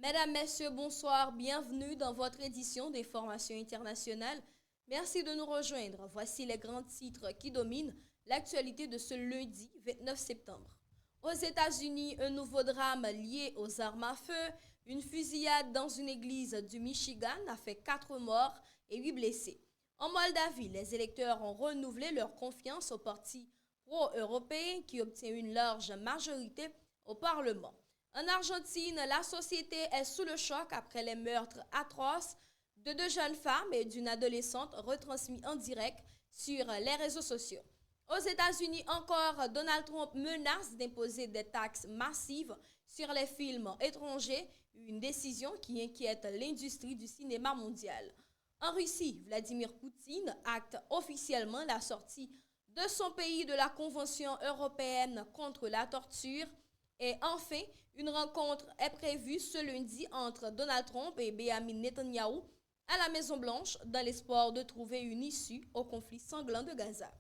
Mesdames, Messieurs, bonsoir. Bienvenue dans votre édition des formations internationales. Merci de nous rejoindre. Voici les grands titres qui dominent l'actualité de ce lundi 29 septembre. Aux États-Unis, un nouveau drame lié aux armes à feu. Une fusillade dans une église du Michigan a fait 4 morts et 8 blessés. En Moldavie, les électeurs ont renouvelé leur confiance au parti pro-européen qui obtient une large majorité au Parlement. En Argentine, la société est sous le choc après les meurtres atroces de 2 jeunes femmes et d'une adolescente retransmis en direct sur les réseaux sociaux. Aux États-Unis encore, Donald Trump menace d'imposer des taxes massives sur les films étrangers, une décision qui inquiète l'industrie du cinéma mondial. En Russie, Vladimir Poutine acte officiellement la sortie de son pays de la Convention européenne contre la torture. Et enfin, une rencontre est prévue ce lundi entre Donald Trump et Benjamin Netanyahou à la Maison-Blanche dans l'espoir de trouver une issue au conflit sanglant de Gaza.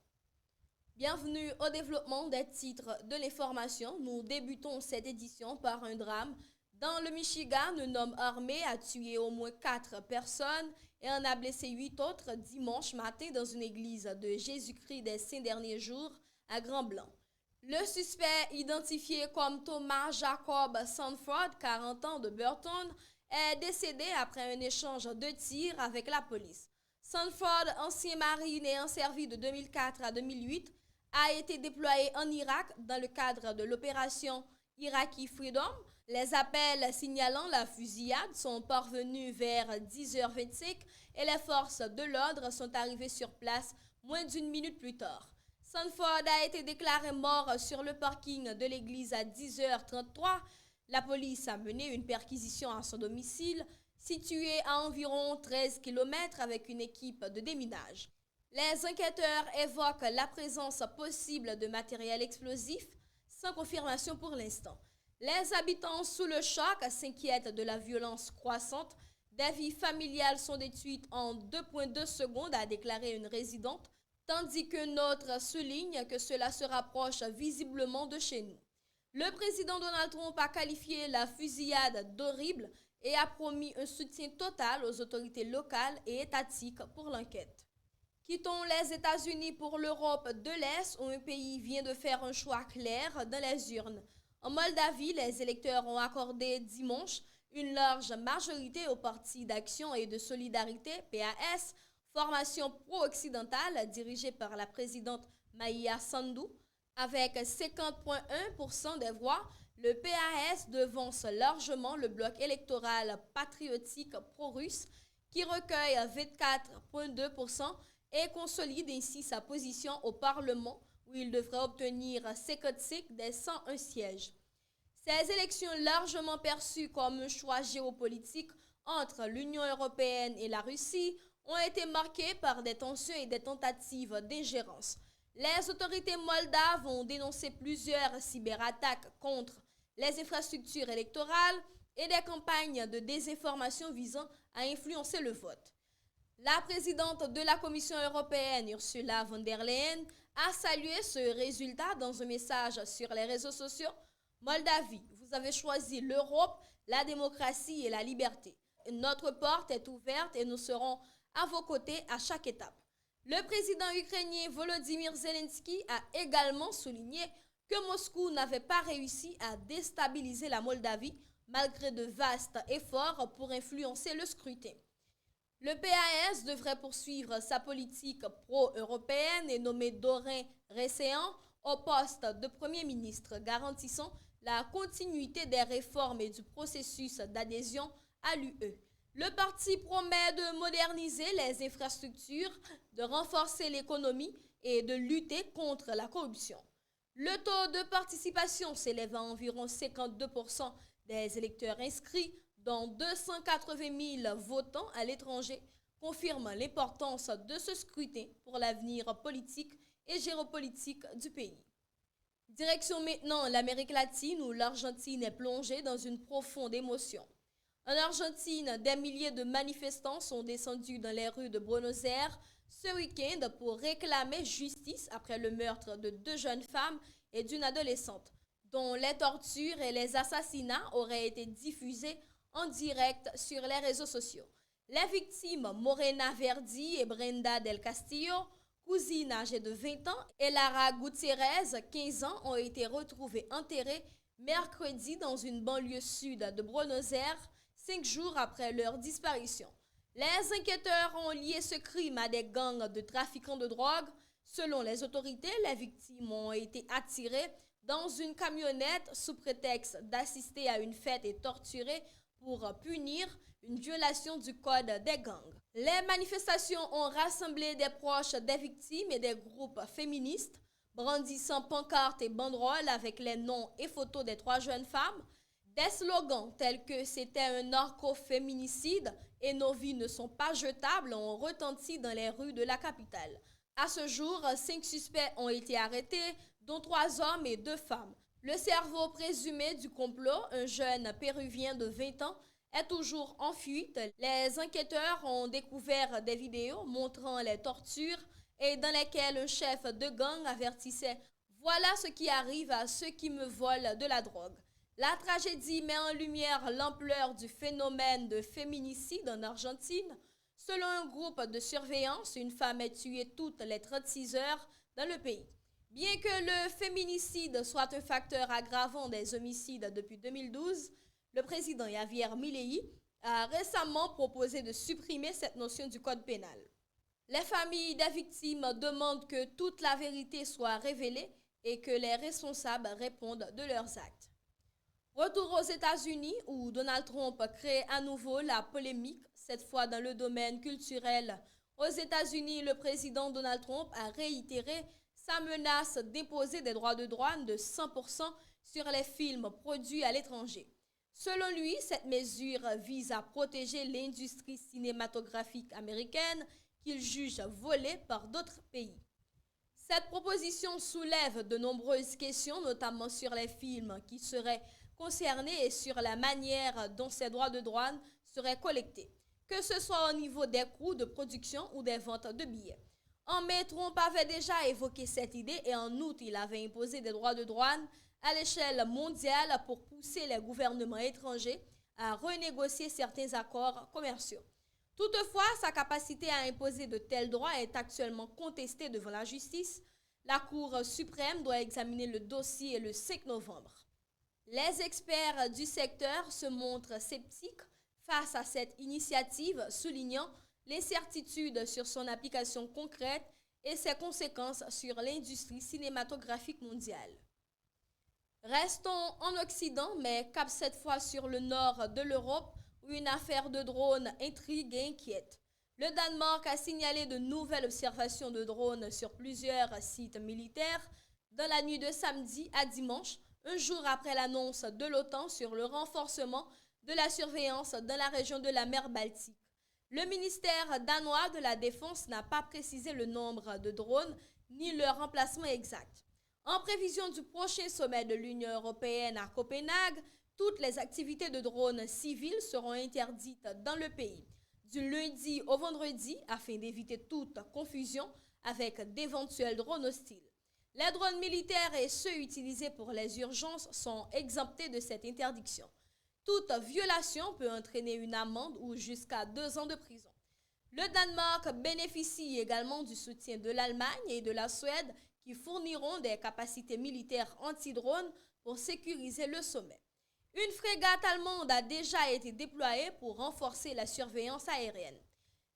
Bienvenue au développement des titres de l'information. Nous débutons cette édition par un drame. Dans le Michigan, un homme armé a tué au moins 4 personnes et en a blessé 8 autres dimanche matin dans une église de Jésus-Christ des Saints Derniers Jours à Grand-Blanc. Le suspect, identifié comme Thomas Jacob Sanford, 40 ans de Burton, est décédé après un échange de tirs avec la police. Sanford, ancien marine ayant servi de 2004 à 2008, a été déployé en Irak dans le cadre de l'opération Iraqi Freedom. Les appels signalant la fusillade sont parvenus vers 10h25 et les forces de l'ordre sont arrivées sur place moins d'une minute plus tard. Sanford a été déclaré mort sur le parking de l'église à 10h33. La police a mené une perquisition à son domicile, situé à environ 13 km avec une équipe de déminage. Les enquêteurs évoquent la présence possible de matériel explosif, sans confirmation pour l'instant. Les habitants sous le choc s'inquiètent de la violence croissante. Des vies familiales sont détruites en 2,2 secondes, a déclaré une résidente, tandis qu'une autre souligne que cela se rapproche visiblement de chez nous. Le président Donald Trump a qualifié la fusillade d'horrible et a promis un soutien total aux autorités locales et étatiques pour l'enquête. Quittons les États-Unis pour l'Europe de l'Est où un pays vient de faire un choix clair dans les urnes. En Moldavie, les électeurs ont accordé dimanche une large majorité au Parti d'action et de solidarité, PAS, formation pro-occidentale dirigée par la présidente Maia Sandu. Avec 50,1% des voix, le PAS devance largement le bloc électoral patriotique pro-russe qui recueille 24,2% et consolide ainsi sa position au Parlement où il devrait obtenir 55 des 101 sièges. Ces élections largement perçues comme un choix géopolitique entre l'Union européenne et la Russie ont été marquées par des tensions et des tentatives d'ingérence. Les autorités moldaves ont dénoncé plusieurs cyberattaques contre les infrastructures électorales et des campagnes de désinformation visant à influencer le vote. La présidente de la Commission européenne, Ursula von der Leyen, a salué ce résultat dans un message sur les réseaux sociaux. Moldavie, vous avez choisi l'Europe, la démocratie et la liberté. Notre porte est ouverte et nous serons à vos côtés à chaque étape. Le président ukrainien Volodymyr Zelensky a également souligné que Moscou n'avait pas réussi à déstabiliser la Moldavie malgré de vastes efforts pour influencer le scrutin. Le PAS devrait poursuivre sa politique pro-européenne et nommer Dorin Recéan au poste de Premier ministre, garantissant la continuité des réformes et du processus d'adhésion à l'UE. Le parti promet de moderniser les infrastructures, de renforcer l'économie et de lutter contre la corruption. Le taux de participation s'élève à environ 52% des électeurs inscrits, dont 280 000 votants à l'étranger, confirmant l'importance de ce scrutin pour l'avenir politique et géopolitique du pays. Direction maintenant l'Amérique latine où l'Argentine est plongée dans une profonde émotion. En Argentine, des milliers de manifestants sont descendus dans les rues de Buenos Aires ce week-end pour réclamer justice après le meurtre de 2 jeunes femmes et d'une adolescente, dont les tortures et les assassinats auraient été diffusés en direct sur les réseaux sociaux. Les victimes Morena Verdi et Brenda del Castillo, cousines âgées de 20 ans, et Lara Gutiérrez, 15 ans, ont été retrouvées enterrées mercredi dans une banlieue sud de Buenos Aires, 5 jours après leur disparition. Les enquêteurs ont lié ce crime à des gangs de trafiquants de drogue. Selon les autorités, les victimes ont été attirées dans une camionnette sous prétexte d'assister à une fête et torturées pour punir une violation du code des gangs. Les manifestations ont rassemblé des proches des victimes et des groupes féministes, brandissant pancartes et banderoles avec les noms et photos des 3 jeunes femmes. Des slogans tels que c'était un narco-féminicide et nos vies ne sont pas jetables ont retenti dans les rues de la capitale. À ce jour, 5 suspects ont été arrêtés, dont 3 hommes et 2 femmes. Le cerveau présumé du complot, un jeune péruvien de 20 ans, est toujours en fuite. Les enquêteurs ont découvert des vidéos montrant les tortures et dans lesquelles un chef de gang avertissait « Voilà ce qui arrive à ceux qui me volent de la drogue ». La tragédie met en lumière l'ampleur du phénomène de féminicide en Argentine. Selon un groupe de surveillance, une femme est tuée toutes les 36 heures dans le pays. Bien que le féminicide soit un facteur aggravant des homicides depuis 2012, le président Javier Milei a récemment proposé de supprimer cette notion du code pénal. Les familles des victimes demandent que toute la vérité soit révélée et que les responsables répondent de leurs actes. Retour aux États-Unis où Donald Trump crée à nouveau la polémique, cette fois dans le domaine culturel. Aux États-Unis, le président Donald Trump a réitéré sa menace d'imposer des droits de douane de 100% sur les films produits à l'étranger. Selon lui, cette mesure vise à protéger l'industrie cinématographique américaine qu'il juge volée par d'autres pays. Cette proposition soulève de nombreuses questions, notamment sur les films qui seraient concernés et sur la manière dont ces droits de douane seraient collectés, que ce soit au niveau des coûts de production ou des ventes de billets. En mai, Trump avait déjà évoqué cette idée et en août, il avait imposé des droits de douane à l'échelle mondiale pour pousser les gouvernements étrangers à renégocier certains accords commerciaux. Toutefois, sa capacité à imposer de tels droits est actuellement contestée devant la justice. La Cour suprême doit examiner le dossier le 5 novembre. Les experts du secteur se montrent sceptiques face à cette initiative, soulignant l'incertitude sur son application concrète et ses conséquences sur l'industrie cinématographique mondiale. Restons en Occident, mais cap cette fois sur le nord de l'Europe, où une affaire de drones intrigue et inquiète. Le Danemark a signalé de nouvelles observations de drones sur plusieurs sites militaires dans la nuit de samedi à dimanche, un jour après l'annonce de l'OTAN sur le renforcement de la surveillance dans la région de la mer Baltique. Le ministère danois de la Défense n'a pas précisé le nombre de drones ni leur emplacement exact. En prévision du prochain sommet de l'Union européenne à Copenhague, toutes les activités de drones civils seront interdites dans le pays, du lundi au vendredi, afin d'éviter toute confusion avec d'éventuels drones hostiles. Les drones militaires et ceux utilisés pour les urgences sont exemptés de cette interdiction. Toute violation peut entraîner une amende ou jusqu'à 2 ans de prison. Le Danemark bénéficie également du soutien de l'Allemagne et de la Suède qui fourniront des capacités militaires anti-drones pour sécuriser le sommet. Une frégate allemande a déjà été déployée pour renforcer la surveillance aérienne.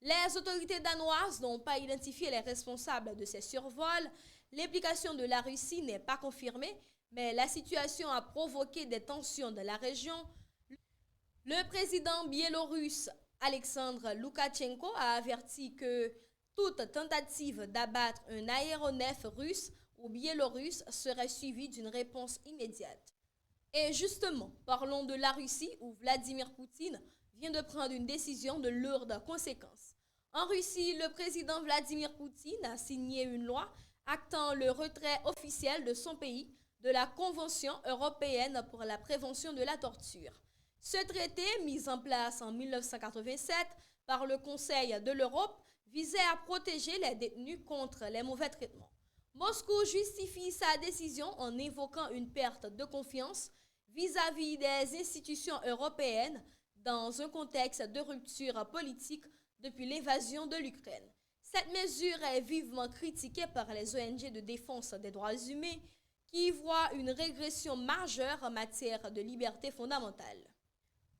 Les autorités danoises n'ont pas identifié les responsables de ces survols. L'implication de la Russie n'est pas confirmée, mais la situation a provoqué des tensions dans la région. Le président biélorusse Alexandre Loukachenko a averti que toute tentative d'abattre un aéronef russe ou biélorusse serait suivie d'une réponse immédiate. Et justement, parlons de la Russie où Vladimir Poutine vient de prendre une décision de lourdes conséquences. En Russie, le président Vladimir Poutine a signé une loi actant le retrait officiel de son pays de la Convention européenne pour la prévention de la torture. Ce traité, mis en place en 1987 par le Conseil de l'Europe, visait à protéger les détenus contre les mauvais traitements. Moscou justifie sa décision en évoquant une perte de confiance vis-à-vis des institutions européennes dans un contexte de rupture politique depuis l'invasion de l'Ukraine. Cette mesure est vivement critiquée par les ONG de défense des droits humains qui y voient une régression majeure en matière de liberté fondamentale.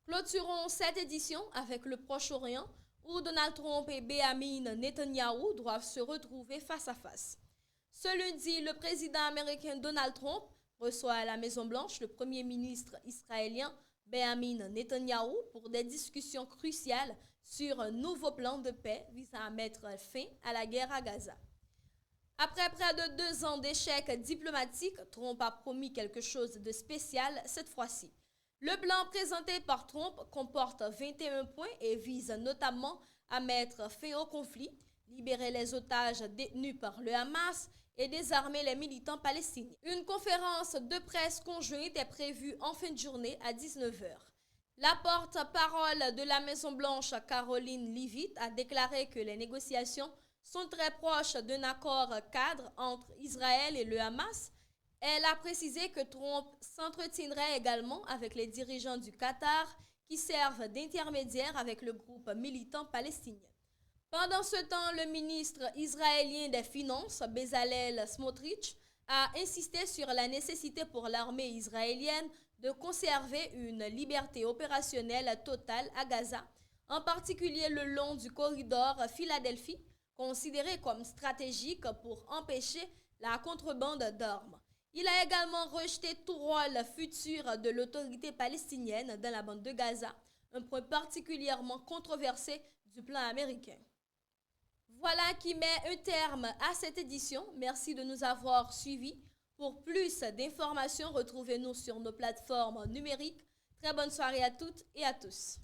Clôturons cette édition avec le Proche-Orient où Donald Trump et Benjamin Netanyahu doivent se retrouver face à face. Ce lundi, le président américain Donald Trump reçoit à la Maison-Blanche le premier ministre israélien Benjamin Netanyahu pour des discussions cruciales sur un nouveau plan de paix visant à mettre fin à la guerre à Gaza. Après près de 2 ans d'échecs diplomatiques, Trump a promis quelque chose de spécial cette fois-ci. Le plan présenté par Trump comporte 21 points et vise notamment à mettre fin au conflit, libérer les otages détenus par le Hamas et désarmer les militants palestiniens. Une conférence de presse conjointe est prévue en fin de journée à 19 h. La porte-parole de la Maison-Blanche, Caroline Leavitt, a déclaré que les négociations sont très proches d'un accord cadre entre Israël et le Hamas. Elle a précisé que Trump s'entretiendrait également avec les dirigeants du Qatar qui servent d'intermédiaires avec le groupe militant palestinien. Pendant ce temps, le ministre israélien des Finances, Bezalel Smotrich, a insisté sur la nécessité pour l'armée israélienne de conserver une liberté opérationnelle totale à Gaza, en particulier le long du corridor Philadelphie, considéré comme stratégique pour empêcher la contrebande d'armes. Il a également rejeté tout rôle futur de l'autorité palestinienne dans la bande de Gaza, un point particulièrement controversé du plan américain. Voilà qui met un terme à cette édition. Merci de nous avoir suivis. Pour plus d'informations, retrouvez-nous sur nos plateformes numériques. Très bonne soirée à toutes et à tous.